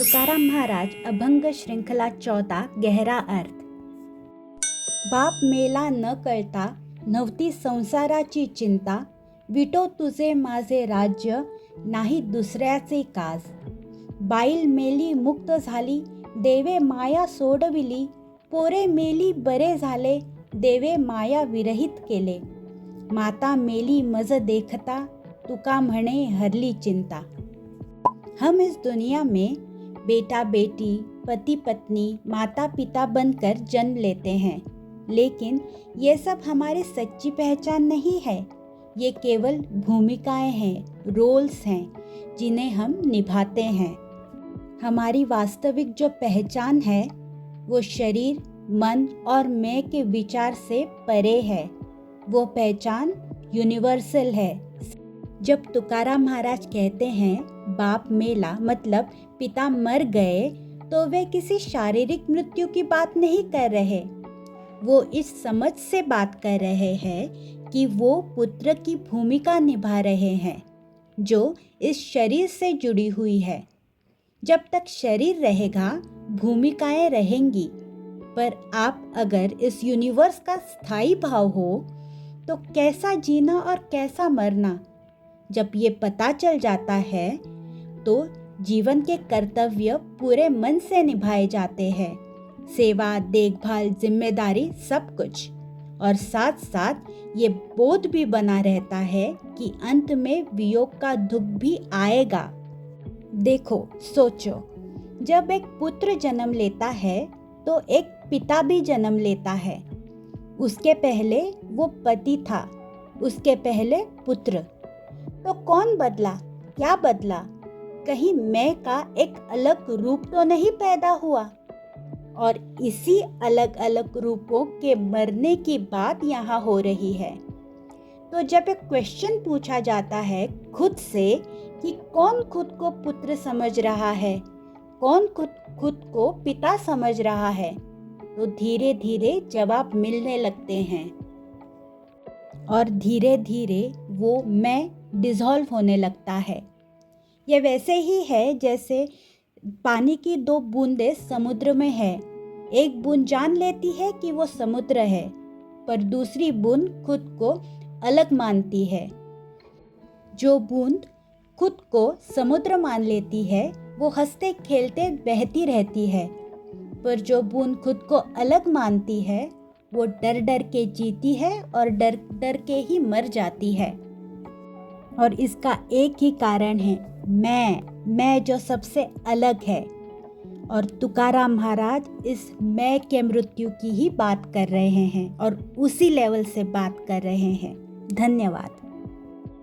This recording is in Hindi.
तुकाराम महाराज अभंग श्रृंखला 14 गहरा अर्थ. बाप मेला न कळता नव्हती संसाराची चिंता, विटो तुझे माझे राज्य नाही दुसऱ्याचे काज. बाईल मेली मुक्त झाली देवे माया सोडविली, पोरे मेली बरे झाले देवे माया विरहित केले. माता मेली मज देखता तुका म्हणे हरली चिंता. हम इस दुनिया में बेटा बेटी पति पत्नी माता पिता बनकर जन्म लेते हैं, लेकिन ये सब हमारी सच्ची पहचान नहीं है. ये केवल भूमिकाएं हैं, रोल्स हैं जिन्हें हम निभाते हैं. हमारी वास्तविक जो पहचान है वो शरीर, मन और मैं के विचार से परे है. वो पहचान यूनिवर्सल है. जब तुकाराम महाराज कहते हैं बाप मेला मतलब पिता मर गए, तो वे किसी शारीरिक मृत्यु की बात नहीं कर रहे. वो इस समझ से बात कर रहे हैं कि वो पुत्र की भूमिका निभा रहे हैं जो इस शरीर से जुड़ी हुई है. जब तक शरीर रहेगा भूमिकाएं रहेंगी, पर आप अगर इस यूनिवर्स का स्थायी भाव हो तो कैसा जीना और कैसा मरना, जब ये पता चल जाता है तो जीवन के कर्तव्य पूरे मन से निभाए जाते हैं. सेवा, देखभाल, जिम्मेदारी सब कुछ. और साथ साथ ये बोध भी बना रहता है कि अंत में वियोग का दुख भी आएगा. देखो, सोचो, जब एक पुत्र जन्म लेता है तो एक पिता भी जन्म लेता है. उसके पहले वो पति था, उसके पहले पुत्र. तो कौन बदला, क्या बदला? कहीं मैं का एक अलग रूप तो नहीं पैदा हुआ? और इसी अलग अलग रूपों के मरने की बात यहाँ हो रही है. तो जब एक क्वेश्चन पूछा जाता है खुद से कि कौन खुद को पुत्र समझ रहा है, कौन खुद को पिता समझ रहा है, तो धीरे धीरे जवाब मिलने लगते हैं. और धीरे धीरे वो मैं डिसॉल्व होने लगता है. यह वैसे ही है जैसे पानी की दो बूंदें समुद्र में है. एक बूंद जान लेती है कि वो समुद्र है, पर दूसरी बूंद खुद को अलग मानती है. जो बूंद खुद को समुद्र मान लेती है वो हंसते खेलते बहती रहती है, पर जो बूंद खुद को अलग मानती है वो डर डर के जीती है और डर डर के ही मर जाती है. और इसका एक ही कारण है, मैं जो सबसे अलग है. और तुकाराम महाराज इस मैं के मृत्यु की ही बात कर रहे हैं और उसी लेवल से बात कर रहे हैं. धन्यवाद.